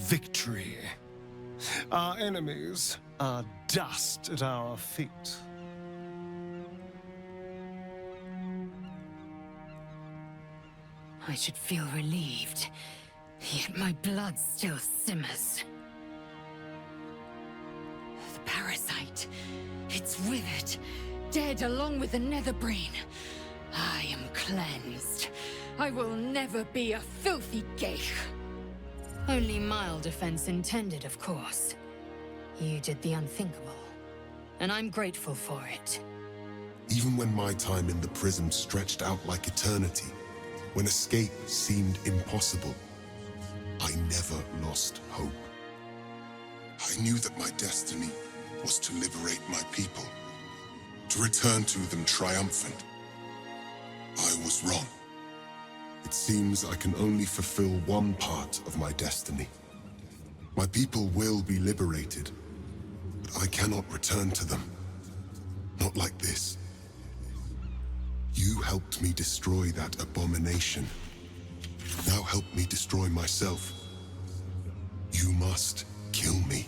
victory. Our enemies are dust at our feet. I should feel relieved, yet my blood still simmers. The parasite, it's withered, dead along with the netherbrain. I am cleansed. I will never be a filthy Gale. Only mild offense intended, of course. You did the unthinkable, and I'm grateful for it. Even when my time in the prison stretched out like eternity, when escape seemed impossible, I never lost hope. I knew that my destiny was to liberate my people, to return to them triumphant. I was wrong. It seems I can only fulfill one part of my destiny. My people will be liberated, but I cannot return to them. Not like this. You helped me destroy that abomination. Now help me destroy myself. You must kill me.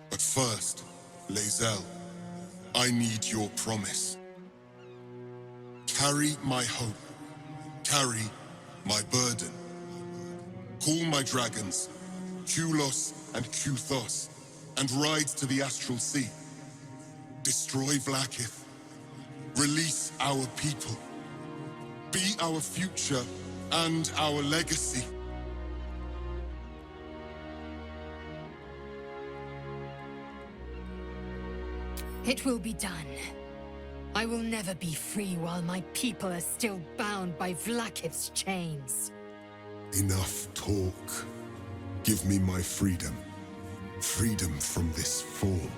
But first, Laezel, I need your promise. Carry my hope. Carry my burden. Call my dragons, Kulos and Kuthos, and ride to the Astral Sea. Destroy Vlaakith. Release our people. Be our future and our legacy. It will be done. I will never be free while my people are still bound by Vlaakith's chains. Enough talk. Give me my freedom. Freedom from this form.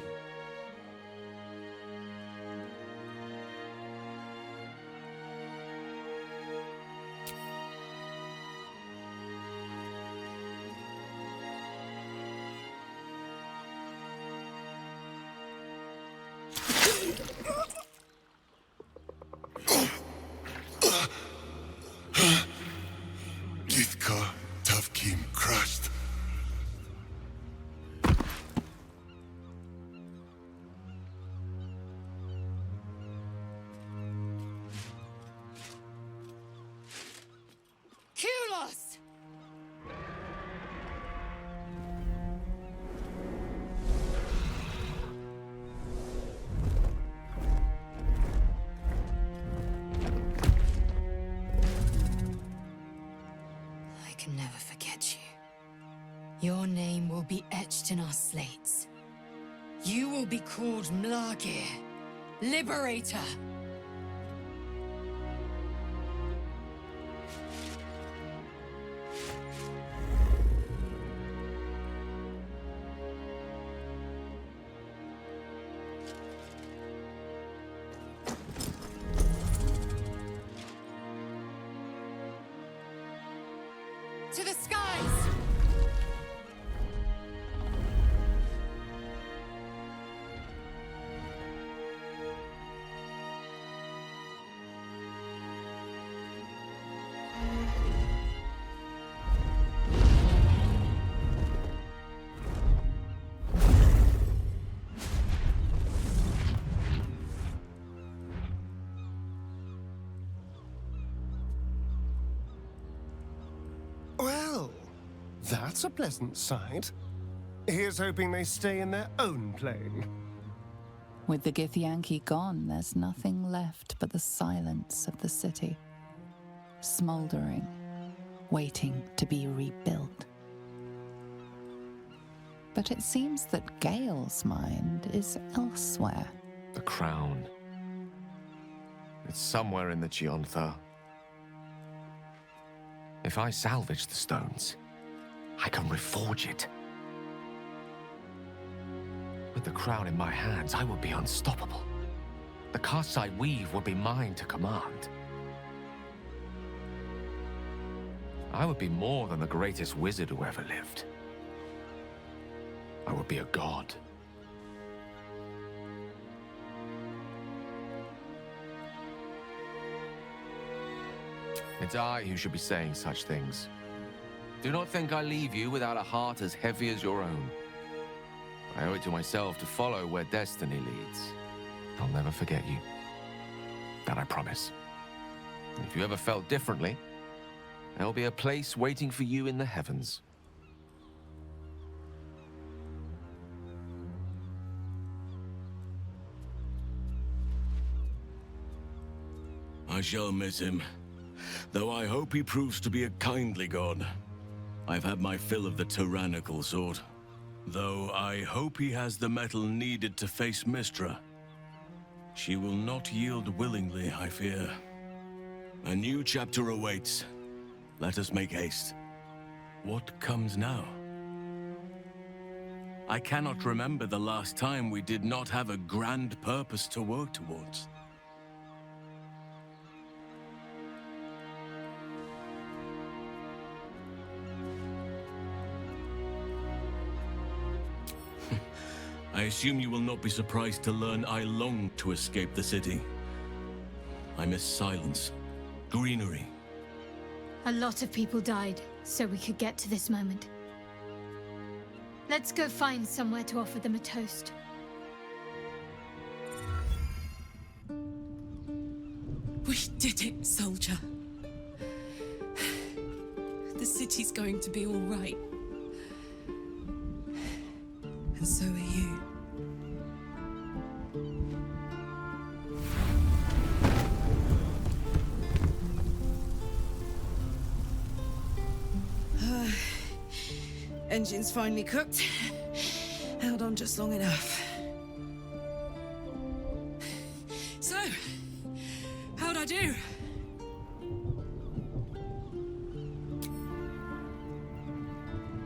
Githka Tavkim crashed. Kulos! I can never forget you. Your name will be etched in our slates. You will be called Mlagir, Liberator. To the skies! Well, that's a pleasant sight. Here's hoping they stay in their own plane. With the Githyanki gone, there's nothing left but the silence of the city. Smoldering, waiting to be rebuilt. But it seems that Gale's mind is elsewhere. The crown. It's somewhere in the Geontha. If I salvage the stones, I can reforge it. With the crown in my hands, I would be unstoppable. The casts I weave would be mine to command. I would be more than the greatest wizard who ever lived. I would be a god. It's I who should be saying such things. Do not think I leave you without a heart as heavy as your own. I owe it to myself to follow where destiny leads. I'll never forget you. That I promise. If you ever felt differently, there'll be a place waiting for you in the heavens. I shall miss him, though I hope he proves to be a kindly god. I've had my fill of the tyrannical sort, though I hope he has the mettle needed to face Mystra. She will not yield willingly, I fear. A new chapter awaits. Let us make haste. What comes now? I cannot remember the last time we did not have a grand purpose to work towards. I assume you will not be surprised to learn I long to escape the city. I miss silence, greenery. A lot of people died, so we could get to this moment. Let's go find somewhere to offer them a toast. We did it, soldier. The city's going to be all right. And so are you. Engine's finally cooked. Held on just long enough. So, how'd I do?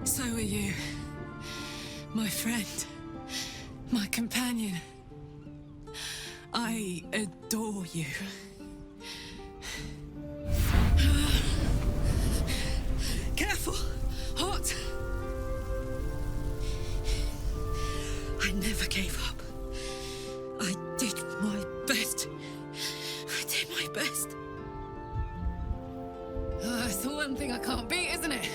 So are you. My friend. My companion. I adore you. Careful! Hot! I never gave up. I did my best. I did my best. It's the one thing I can't beat, isn't it?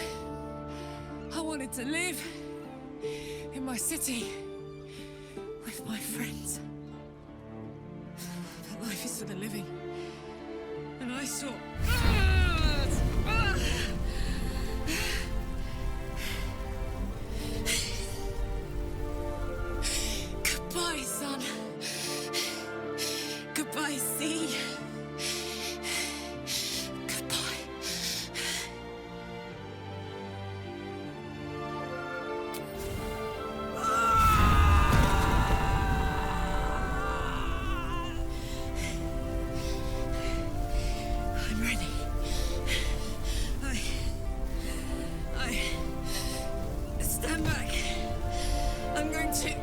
I wanted to live in my city with my friends. But life is for the living. And I saw... Goodbye, son. Goodbye, sea. Goodbye. I'm ready. I stand back. I'm going to...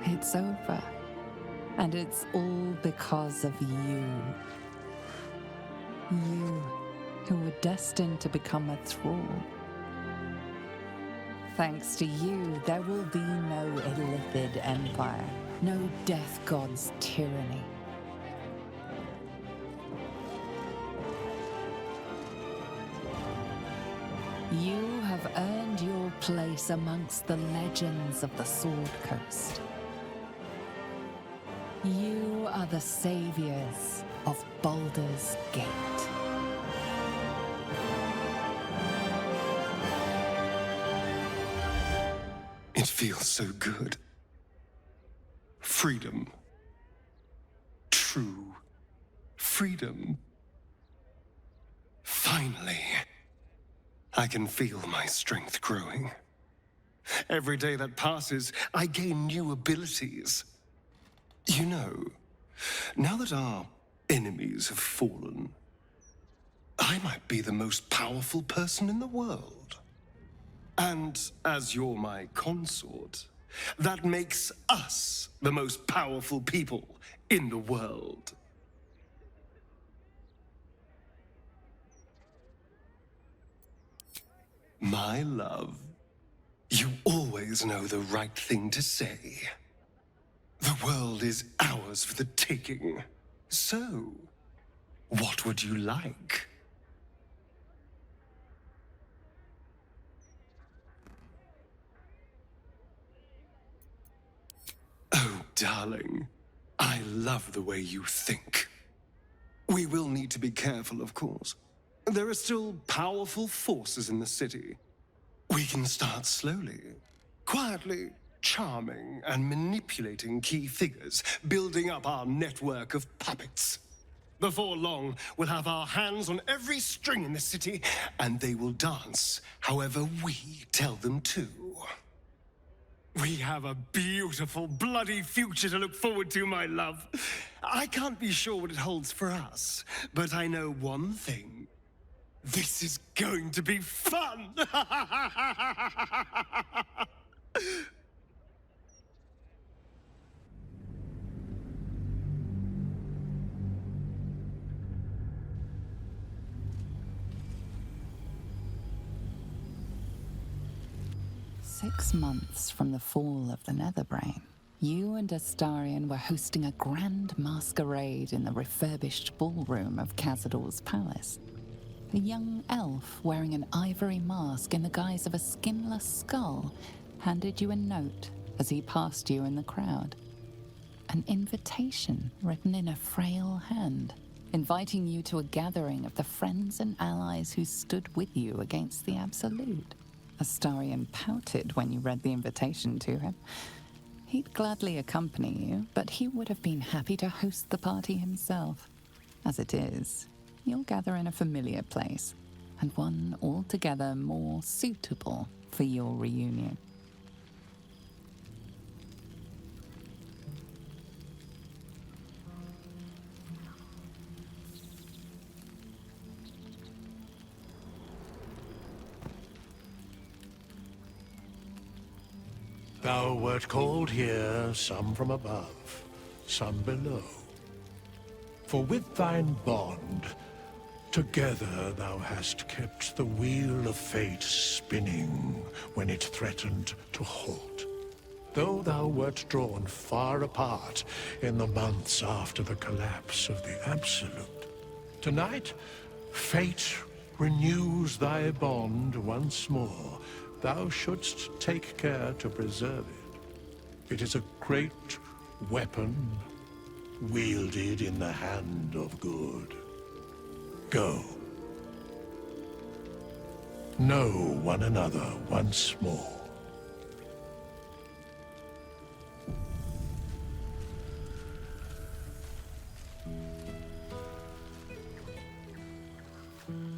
It's over. And it's all because of you. You, who were destined to become a thrall. Thanks to you, there will be no Illithid empire, no death god's tyranny. You have earned your place amongst the legends of the Sword Coast. You are the saviors of Baldur's Gate. It feels so good. Freedom. True freedom. Finally, I can feel my strength growing. Every day that passes, I gain new abilities. You know, now that our enemies have fallen, I might be the most powerful person in the world. And as you're my consort, that makes us the most powerful people in the world. My love, you always know the right thing to say. The world is ours for the taking. So, what would you like? Oh, darling, I love the way you think. We will need to be careful, of course. There are still powerful forces in the city. We can start slowly, quietly charming and manipulating key figures, building up our network of puppets. Before long, we'll have our hands on every string in the city, and they will dance however we tell them to. We have a beautiful, bloody future to look forward to, my love. I can't be sure what it holds for us, but I know one thing. This is going to be fun! 6 months from the fall of the Netherbrain, you and Astarion were hosting a grand masquerade in the refurbished ballroom of Khazad-dûr's palace. A young elf wearing an ivory mask in the guise of a skinless skull handed you a note as he passed you in the crowd. An invitation written in a frail hand, inviting you to a gathering of the friends and allies who stood with you against the Absolute. Astarion pouted when you read the invitation to him. He'd gladly accompany you, but he would have been happy to host the party himself. As it is, you'll gather in a familiar place, and one altogether more suitable for your reunion. Thou wert called here, some from above, some below. For with thine bond, together thou hast kept the wheel of fate spinning when it threatened to halt. Though thou wert drawn far apart in the months after the collapse of the Absolute, tonight, fate renews thy bond once more. Thou shouldst take care to preserve it. It is a great weapon, wielded in the hand of good. Go. Know one another once more.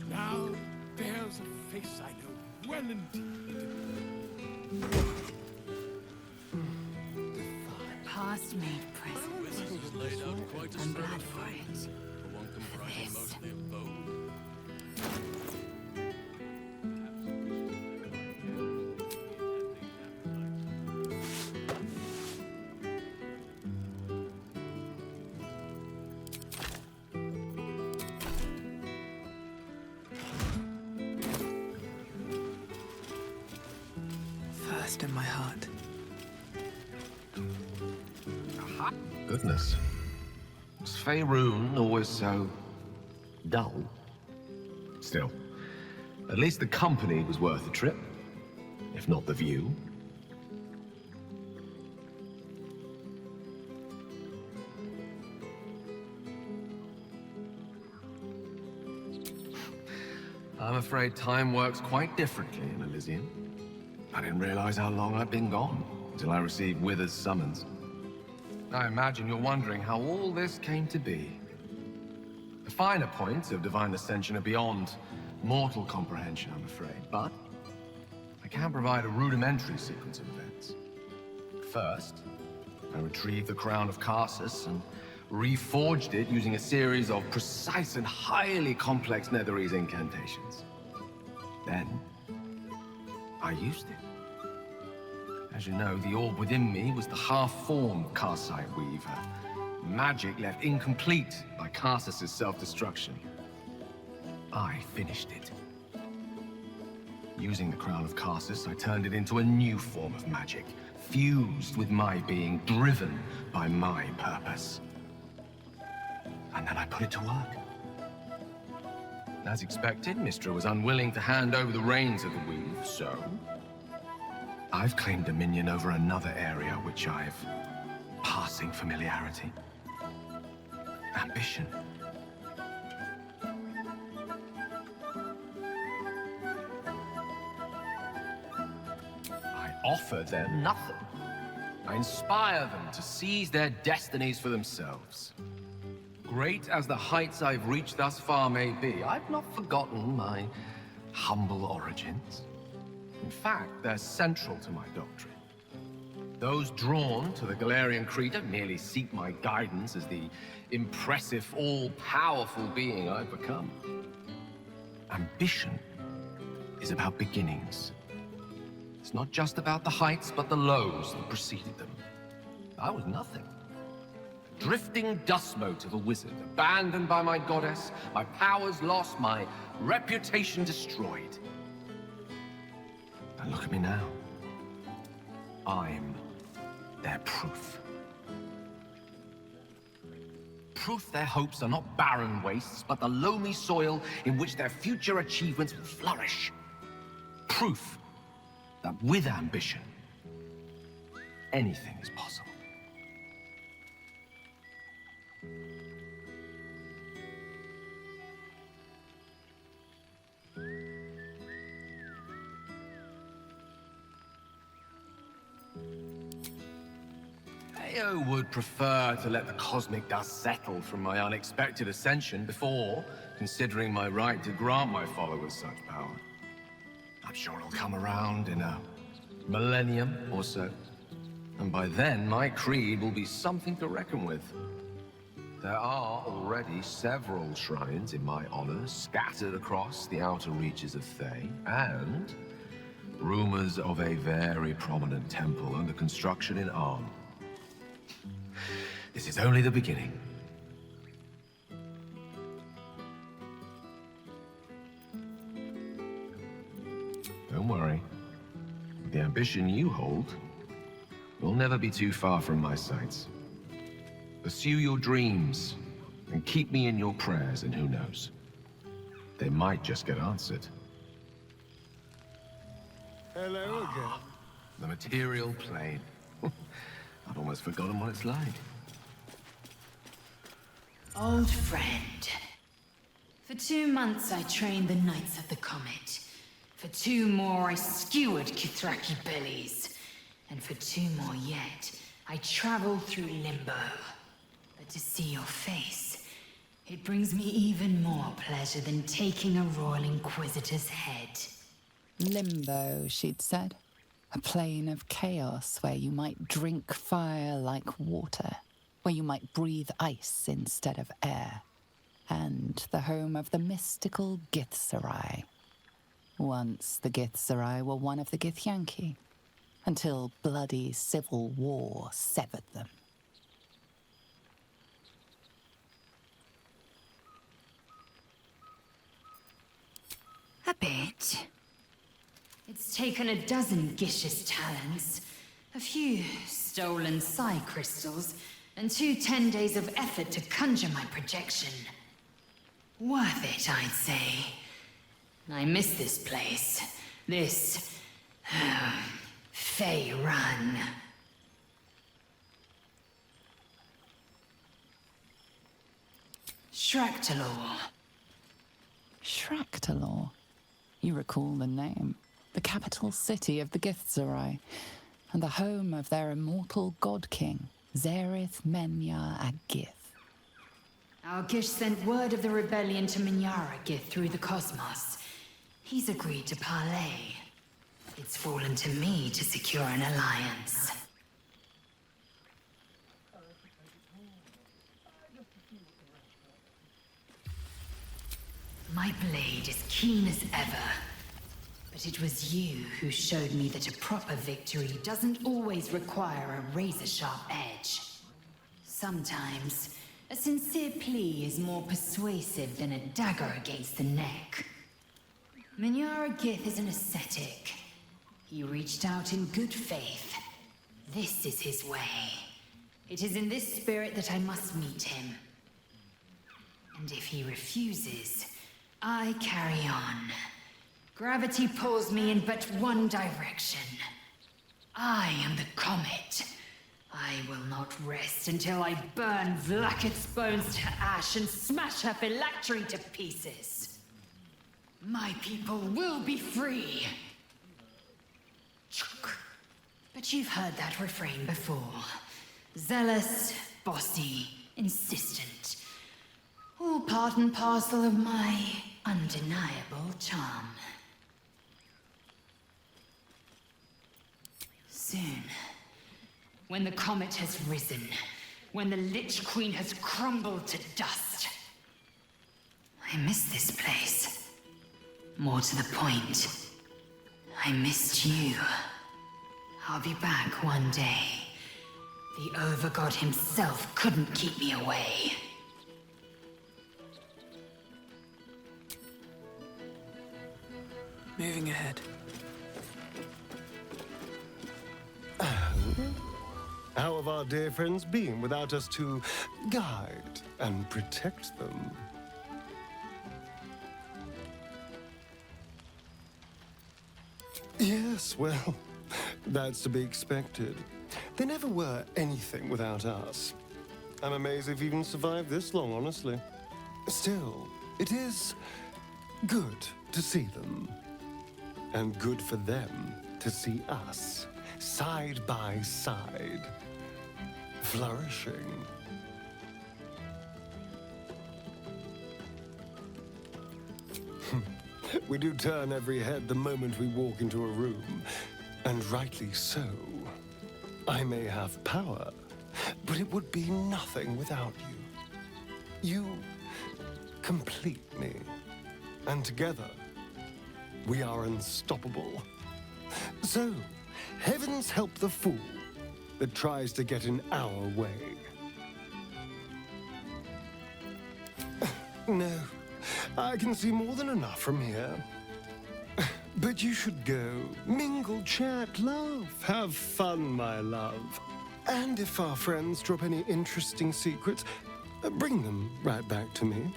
Now there's a face I know well indeed. Past made present. I'm glad for it. For this. First in my heart. Goodness. Was Faerun always so dull? Still, at least the company was worth the trip, if not the view. I'm afraid time works quite differently in Elysium. I didn't realize how long I'd been gone until I received Wither's summons. I imagine you're wondering how all this came to be. The finer points of divine ascension are beyond mortal comprehension, I'm afraid, but I can provide a rudimentary sequence of events. First, I retrieved the crown of Karsus and reforged it using a series of precise and highly complex Netherese incantations. Then, I used it. As you know, the orb within me was the half-formed Karsite Weaver. Magic left incomplete by Karsus' self-destruction. I finished it. Using the crown of Karsus, I turned it into a new form of magic, fused with my being, driven by my purpose. And then I put it to work. As expected, Mystra was unwilling to hand over the reins of the weave, so I've claimed dominion over another area which I've passing familiarity. Ambition. I offer them nothing. I inspire them to seize their destinies for themselves. Great as the heights I've reached thus far may be, I've not forgotten my humble origins. In fact, they're central to my doctrine. Those drawn to the Galarian Creed don't merely seek my guidance as the impressive, all-powerful being I've become. Ambition is about beginnings. It's not just about the heights, but the lows that preceded them. I was nothing. Drifting dust mote of a wizard, abandoned by my goddess, my powers lost, my reputation destroyed. And look at me now. I'm their proof. Proof their hopes are not barren wastes, but the loamy soil in which their future achievements will flourish. Proof that with ambition, anything is possible. PO would prefer to let the cosmic dust settle from my unexpected ascension before considering my right to grant my followers such power. I'm sure it'll come around in a millennium or so, and by then my creed will be something to reckon with. There are already several shrines in my honor scattered across the outer reaches of Thay, and rumors of a very prominent temple under construction in Arm. This is only the beginning. Don't worry. With the ambition you hold, you'll never be too far from my sights. Pursue your dreams, and keep me in your prayers, and who knows? They might just get answered. Hello again. The material plane. I'd almost forgotten what it's like. Old friend. For 2 months I trained the Knights of the Comet. For 2 more I skewered Kithraki bellies. And for 2 more yet, I traveled through Limbo. But to see your face, it brings me even more pleasure than taking a Royal Inquisitor's head. Limbo, she'd said. A plane of chaos where you might drink fire like water, where you might breathe ice instead of air, and the home of the mystical Githzerai. Once the Githzerai were one of the Githyanki, until bloody civil war severed them. A bit. It's taken a dozen Gish's talents, a few stolen psi crystals, and 2 10 days of effort to conjure my projection. Worth it, I'd say. I miss this place. This... Fey Run. Shractalor. Shractalor. You recall the name. The capital city of the Githzerai, and the home of their immortal god king, Zerith Menya Agith. Our Gish sent word of the rebellion to Minyara Gith through the cosmos. He's agreed to parley. It's fallen to me to secure an alliance. My blade is keen as ever. But it was you who showed me that a proper victory doesn't always require a razor-sharp edge. Sometimes, a sincere plea is more persuasive than a dagger against the neck. Minyara Gith is an ascetic. He reached out in good faith. This is his way. It is in this spirit that I must meet him. And if he refuses, I carry on. Gravity pulls me in but one direction. I am the Comet. I will not rest until I burn Vlaakith's bones to ash and smash her phylactery to pieces. My people will be free. But you've heard that refrain before. Zealous, bossy, insistent. All part and parcel of my undeniable charm. Soon, when the comet has risen, when the Lich Queen has crumbled to dust, I miss this place. More to the point, I missed you. I'll be back one day. The Overgod himself couldn't keep me away. Moving ahead. How have our dear friends been without us to guide and protect them? Yes, well, that's to be expected. They never were anything without us. I'm amazed they've even survived this long, honestly. Still, it is good to see them. And good for them to see us, side by side, flourishing. We do turn every head the moment we walk into a room, and rightly so. I may have power, but it would be nothing without you. You complete me, and together, we are unstoppable. So, heavens help the fool that tries to get in our way. No, I can see more than enough from here. But you should go. Mingle, chat, laugh. Have fun, my love. And if our friends drop any interesting secrets, bring them right back to me.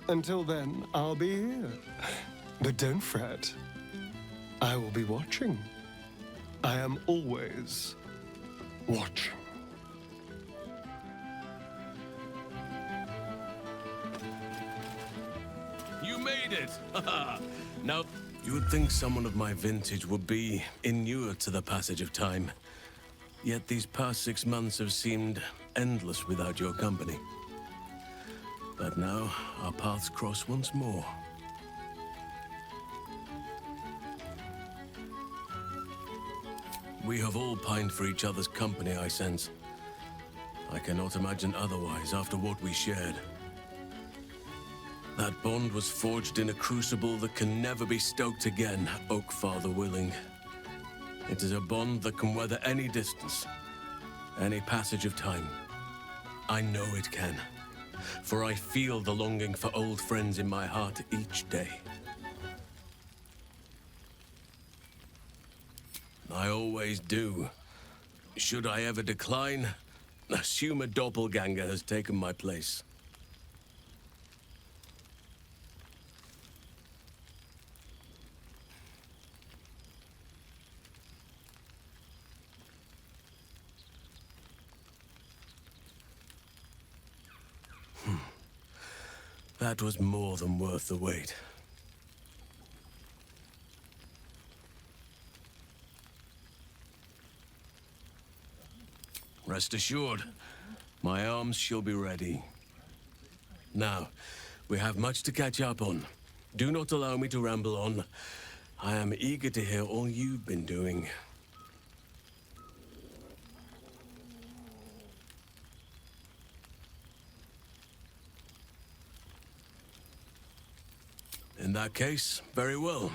Until then, I'll be here. But don't fret. I will be watching. I am always watching. You made it! Now, you would think someone of my vintage would be inured to the passage of time. Yet these past 6 months have seemed endless without your company. But now, our paths cross once more. We have all pined for each other's company, I sense. I cannot imagine otherwise after what we shared. That bond was forged in a crucible that can never be stoked again, Oak Father willing. It is a bond that can weather any distance, any passage of time. I know it can, for I feel the longing for old friends in my heart each day. I always do. Should I ever decline, assume a doppelganger has taken my place. That was more than worth the wait. Rest assured, my arms shall be ready. Now, we have much to catch up on. Do not allow me to ramble on. I am eager to hear all you've been doing. In that case, very well.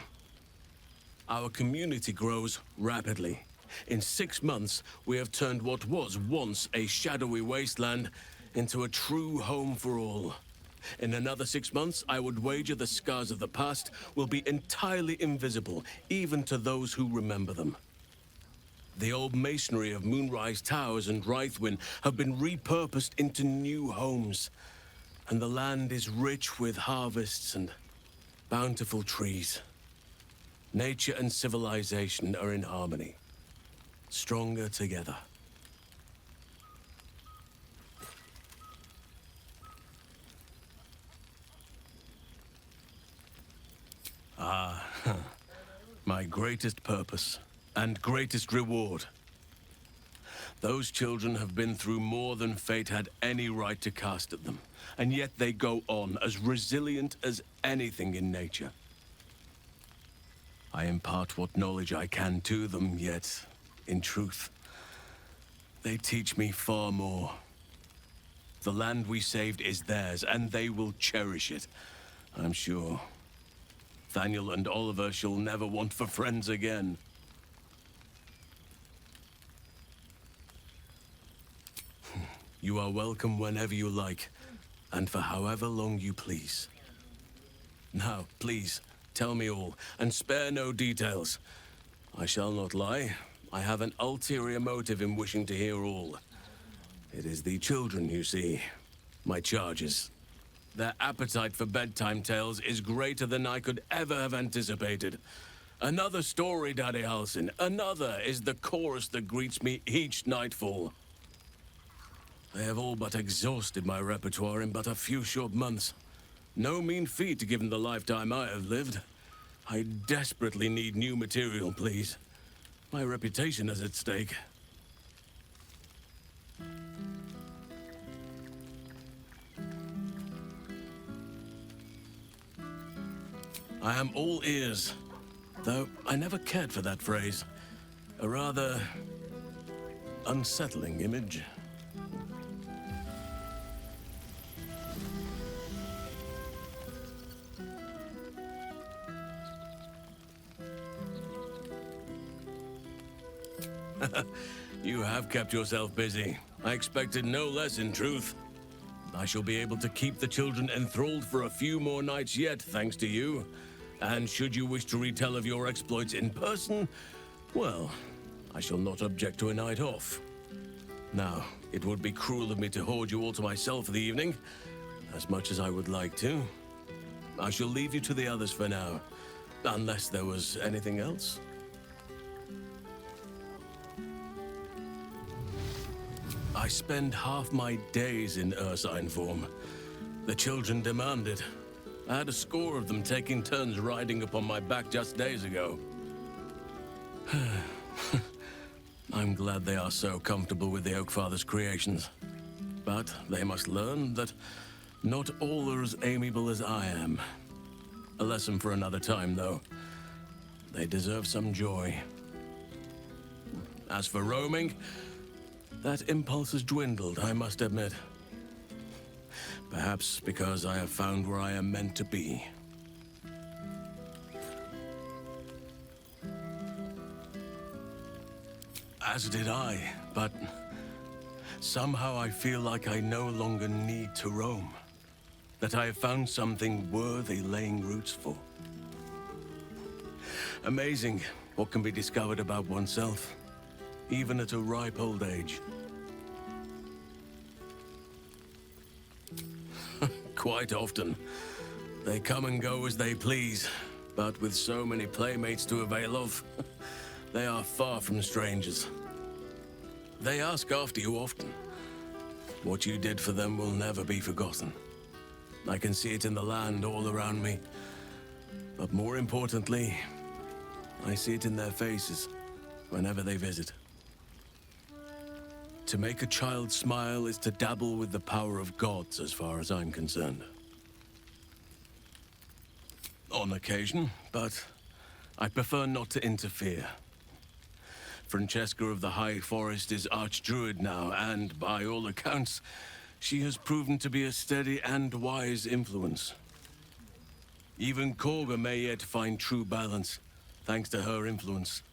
Our community grows rapidly. In 6 months, we have turned what was once a shadowy wasteland into a true home for all. In another 6 months, I would wager the scars of the past will be entirely invisible, even to those who remember them. The old masonry of Moonrise Towers and Rythwin have been repurposed into new homes, and the land is rich with harvests and bountiful trees. Nature and civilization are in harmony, stronger together. My greatest purpose and greatest reward. Those children have been through more than fate had any right to cast at them, and yet they go on as resilient as anything in nature. I impart what knowledge I can to them, yet, in truth, they teach me far more. The land we saved is theirs, and they will cherish it, I'm sure. Thaniel and Oliver shall never want for friends again. You are welcome whenever you like, and for however long you please. Now, please, tell me all, and spare no details. I shall not lie. I have an ulterior motive in wishing to hear all. It is the children, you see, my charges. Their appetite for bedtime tales is greater than I could ever have anticipated. Another story, Daddy Halsin. Another is the chorus that greets me each nightfall. I have all but exhausted my repertoire in but a few short months. No mean feat given the lifetime I have lived. I desperately need new material, please. My reputation is at stake. I am all ears, though I never cared for that phrase. A rather unsettling image. You have kept yourself busy. I expected no less, in truth. I shall be able to keep the children enthralled for a few more nights yet, thanks to you. And should you wish to retell of your exploits in person, well, I shall not object to a night off. Now, it would be cruel of me to hoard you all to myself for the evening, as much as I would like to. I shall leave you to the others for now, unless there was anything else. I spend half my days in ursine form. The children demand it. I had a score of them taking turns riding upon my back just days ago. I'm glad they are so comfortable with the Oakfather's creations. But they must learn that not all are as amiable as I am. A lesson for another time, though. They deserve some joy. As for roaming, that impulse has dwindled, I must admit. Perhaps because I have found where I am meant to be. As did I, but somehow I feel like I no longer need to roam. That I have found something worthy laying roots for. Amazing what can be discovered about oneself, even at a ripe old age. Quite often, they come and go as they please, but with so many playmates to avail of, they are far from strangers. They ask after you often. What you did for them will never be forgotten. I can see it in the land all around me, but more importantly, I see it in their faces whenever they visit. To make a child smile is to dabble with the power of gods, as far as I'm concerned. On occasion, but I prefer not to interfere. Francesca of the High Forest is Archdruid now, and by all accounts, she has proven to be a steady and wise influence. Even Korga may yet find true balance, thanks to her influence.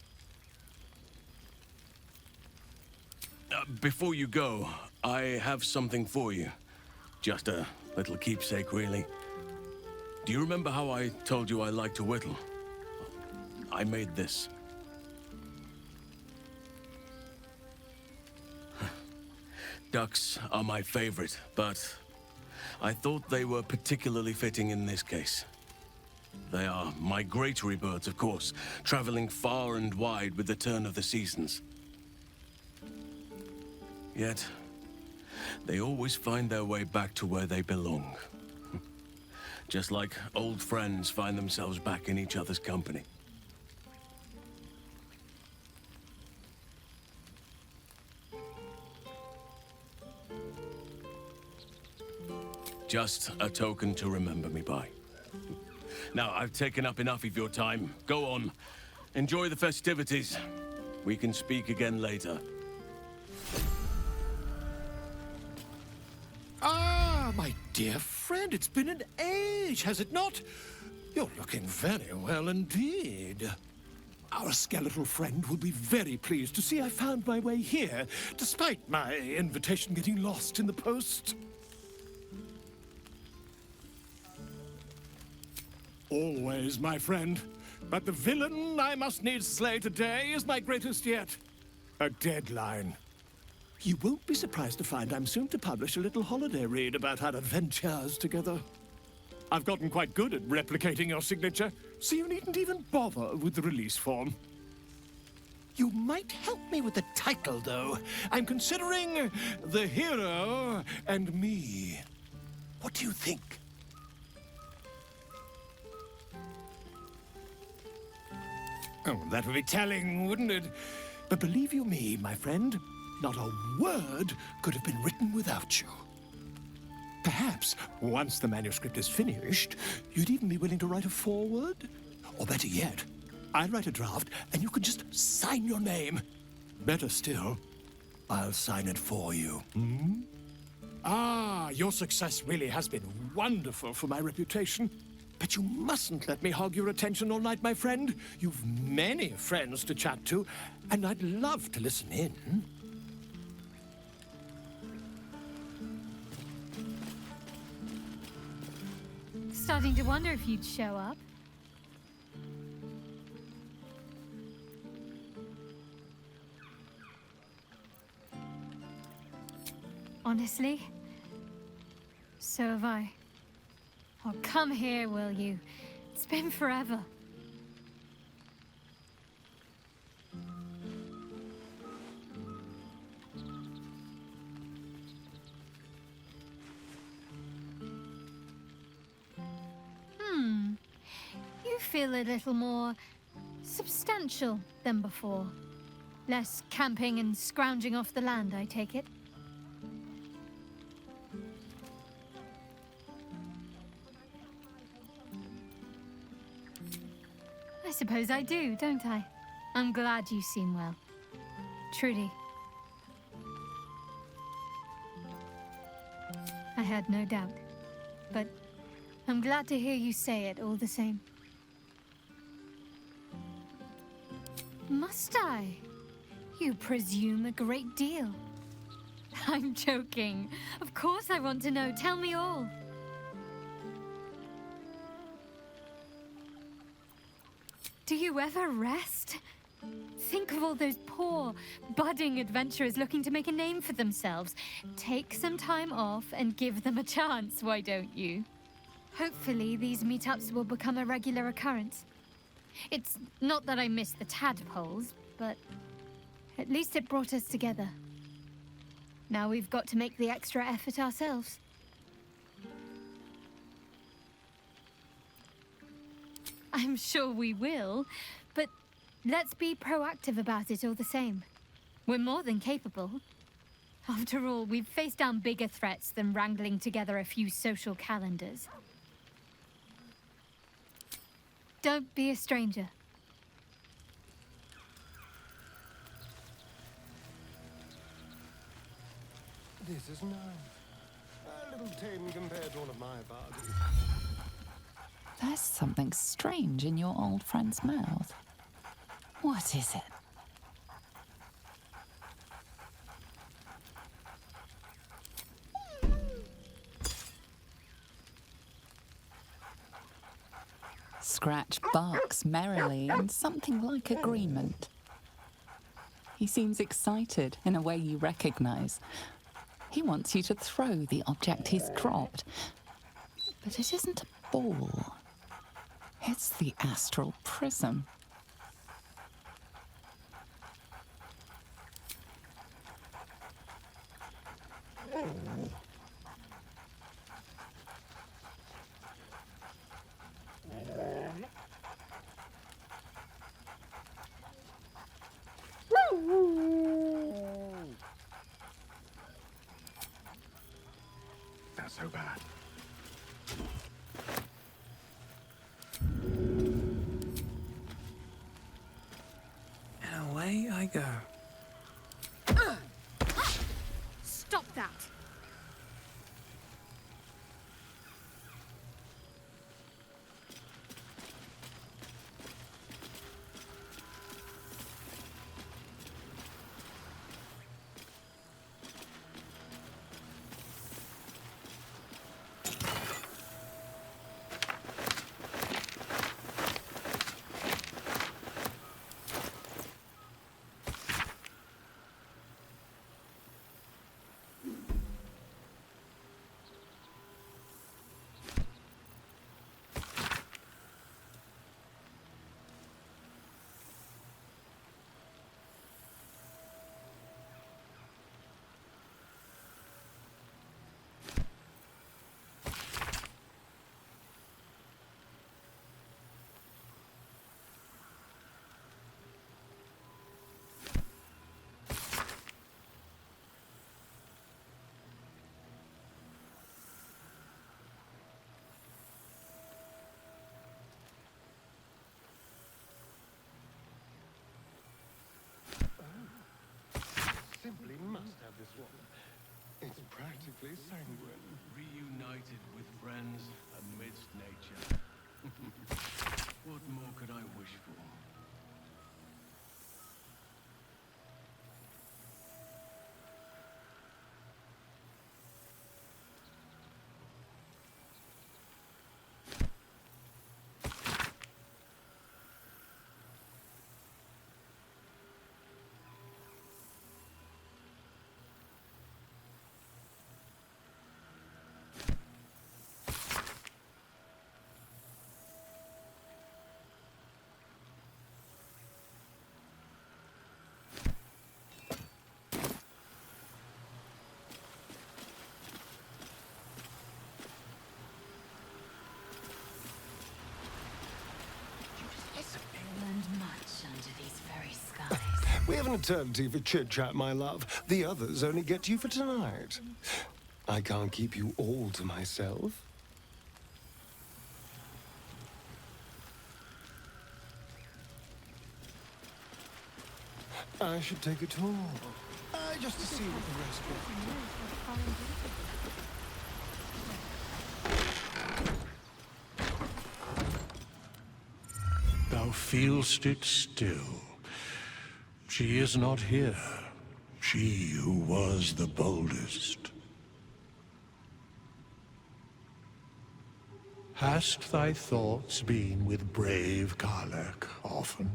Before you go, I have something for you. Just a little keepsake, really. Do you remember how I told you I like to whittle? I made this. Ducks are my favorite, but I thought they were particularly fitting in this case. They are migratory birds, of course, traveling far and wide with the turn of the seasons. Yet, they always find their way back to where they belong. Just like old friends find themselves back in each other's company. Just a token to remember me by. Now, I've taken up enough of your time. Go on. Enjoy the festivities. We can speak again later. Ah, my dear friend, it's been an age, has it not? You're looking very well indeed. Our skeletal friend will be very pleased to see I found my way here, despite my invitation getting lost in the post. Always, my friend. But the villain I must needs slay today is my greatest yet. A deadline. You won't be surprised to find I'm soon to publish a little holiday read about our adventures together. I've gotten quite good at replicating your signature, so you needn't even bother with the release form. You might help me with the title, though. I'm considering The Hero and Me. What do you think? Oh, that would be telling, wouldn't it? But believe you me, my friend, not a word could have been written without you. Perhaps, once the manuscript is finished, you'd even be willing to write a foreword? Or better yet, I'll write a draft and you can just sign your name. Better still, I'll sign it for you. Hmm? Ah, your success really has been wonderful for my reputation. But you mustn't let me hog your attention all night, my friend. You've many friends to chat to, and I'd love to listen in. Starting to wonder if you'd show up. Honestly, so have I. Oh, come here, will you? It's been forever. You feel a little more substantial than before. Less camping and scrounging off the land, I take it. I suppose I do, don't I? I'm glad you seem well. Truly. I had no doubt, but I'm glad to hear you say it all the same. Must I? You presume a great deal. I'm joking. Of course I want to know. Tell me all. Do you ever rest? Think of all those poor, budding adventurers looking to make a name for themselves. Take some time off and give them a chance, why don't you? Hopefully these meetups will become a regular occurrence. It's not that I miss the tadpoles, but at least it brought us together. Now we've got to make the extra effort ourselves. I'm sure we will, but let's be proactive about it all the same. We're more than capable. After all, we've faced down bigger threats than wrangling together a few social calendars. Don't be a stranger. This is nice. A little tame compared to one of my parties. There's something strange in your old friend's mouth. What is it? Scratch barks merrily in something like agreement. He seems excited in a way you recognize. He wants you to throw the object he's dropped. But it isn't a ball. It's the astral prism. Not so bad. And away I go. Stop that! Simply must have this one. It's practically sanguine. Reunited with friends amidst nature. What more could I wish for? Learned much under these very skies. We have an eternity for chit-chat, my love. The others only get you for tonight. I can't keep you all to myself. I should take a tour. Just to see what the rest is. Thou feelst it still. She is not here. She who was the boldest. Hast thy thoughts been with brave Karlach often?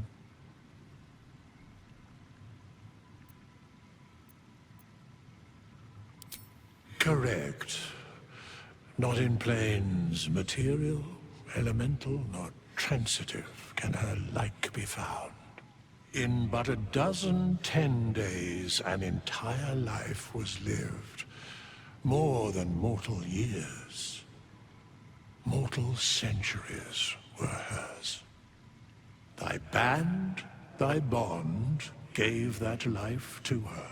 Correct. Not in planes material, elemental, nor transitive can her like be found. In but 10 days, an entire life was lived. More than mortal years. Mortal centuries were hers. Thy band, thy bond, gave that life to her.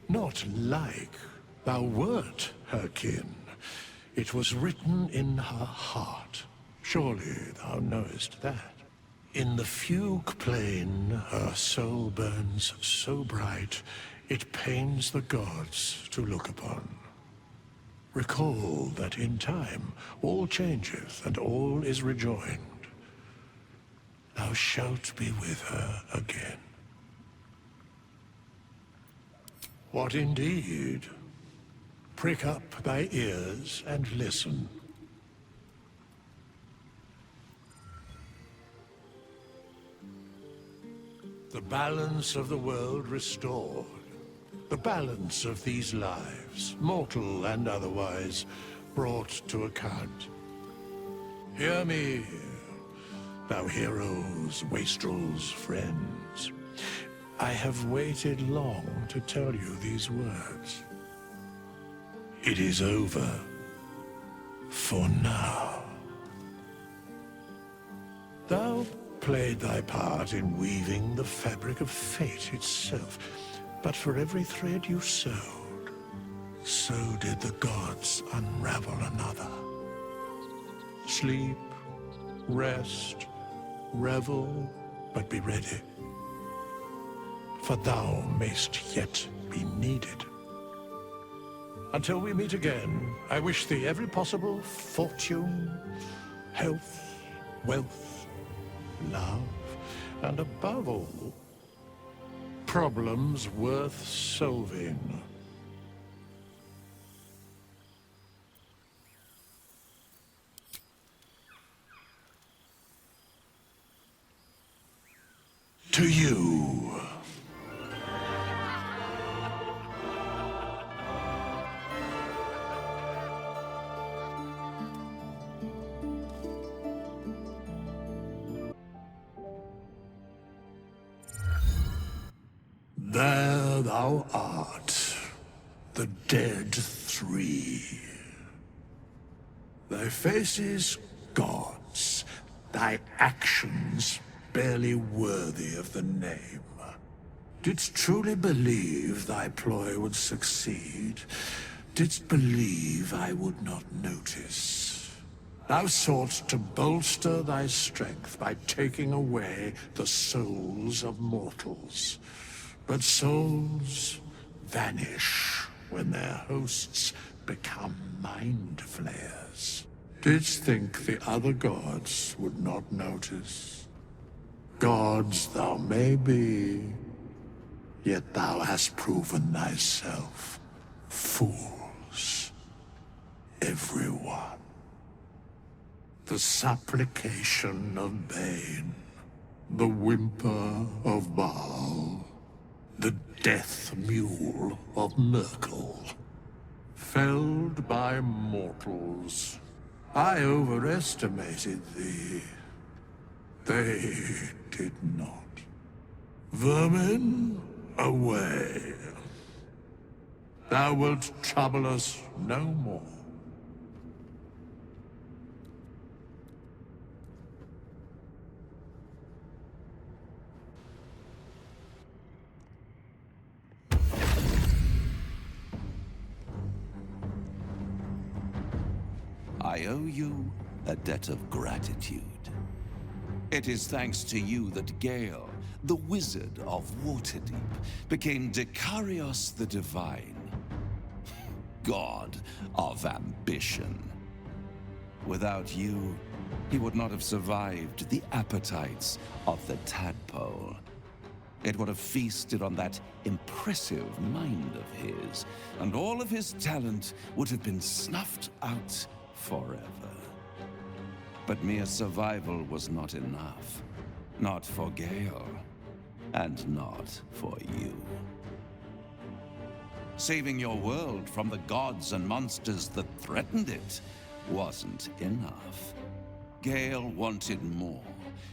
Not like thou wert her kin. It was written in her heart. Surely thou knowest that. In the fugue plane, her soul burns so bright, it pains the gods to look upon. Recall that in time, all changeth and all is rejoined. Thou shalt be with her again. What indeed? Prick up thy ears and listen. The balance of the world restored. The balance of these lives, mortal and otherwise, brought to account. Hear me, thou heroes, wastrels, friends. I have waited long to tell you these words. It is over. For now. Thou played thy part in weaving the fabric of fate itself, but for every thread you sewed, so did the gods unravel another. Sleep, rest, revel, but be ready. For thou mayst yet be needed. Until we meet again, I wish thee every possible fortune, health, wealth, love, and above all, problems worth solving. To you. There thou art, the dead three. Thy faces gods, thy actions barely worthy of the name. Didst truly believe thy ploy would succeed? Didst believe I would not notice? Thou sought to bolster thy strength by taking away the souls of mortals. But souls vanish when their hosts become mind flayers. Didst think the other gods would not notice? Gods thou may be, yet thou hast proven thyself fools. Everyone. The supplication of Bane, the whimper of Baal, the death mule of Merkel. Felled by mortals. I overestimated thee. They did not. Vermin, away. Thou wilt trouble us no more. I owe you a debt of gratitude. It is thanks to you that Gale, the Wizard of Waterdeep, became Dekarios the Divine, God of Ambition. Without you, he would not have survived the appetites of the tadpole. It would have feasted on that impressive mind of his, and all of his talent would have been snuffed out forever. But mere survival was not enough. Not for Gale, and not for you. Saving your world from the gods and monsters that threatened it wasn't enough. Gale wanted more,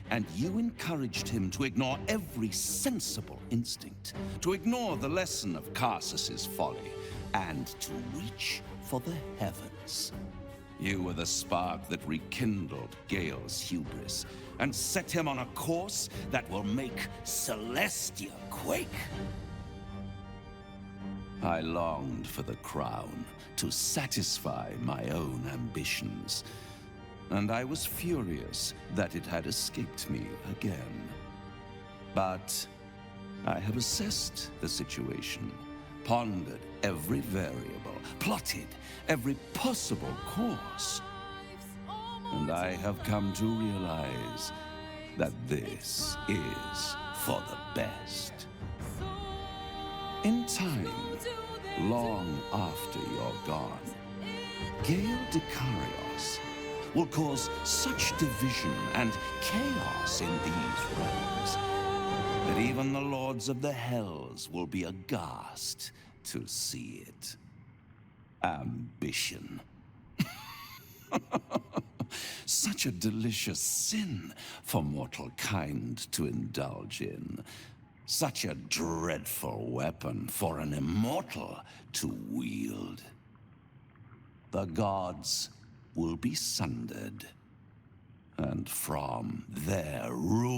and you encouraged him to ignore every sensible instinct, to ignore the lesson of Karsus's folly, and to reach for the heavens. You were the spark that rekindled Gale's hubris, and set him on a course that will make Celestia quake. I longed for the crown to satisfy my own ambitions, and I was furious that it had escaped me again. But I have assessed the situation, pondered every variable, plotted every possible course, and I have come to realize that this is for the best. In time, long after you're gone, Gale Dekarios will cause such division and chaos in these realms that even the Lords of the Hells will be aghast to see it. Ambition. Such a delicious sin for mortal kind to indulge in. Such a dreadful weapon for an immortal to wield. The gods will be sundered, and from their ruin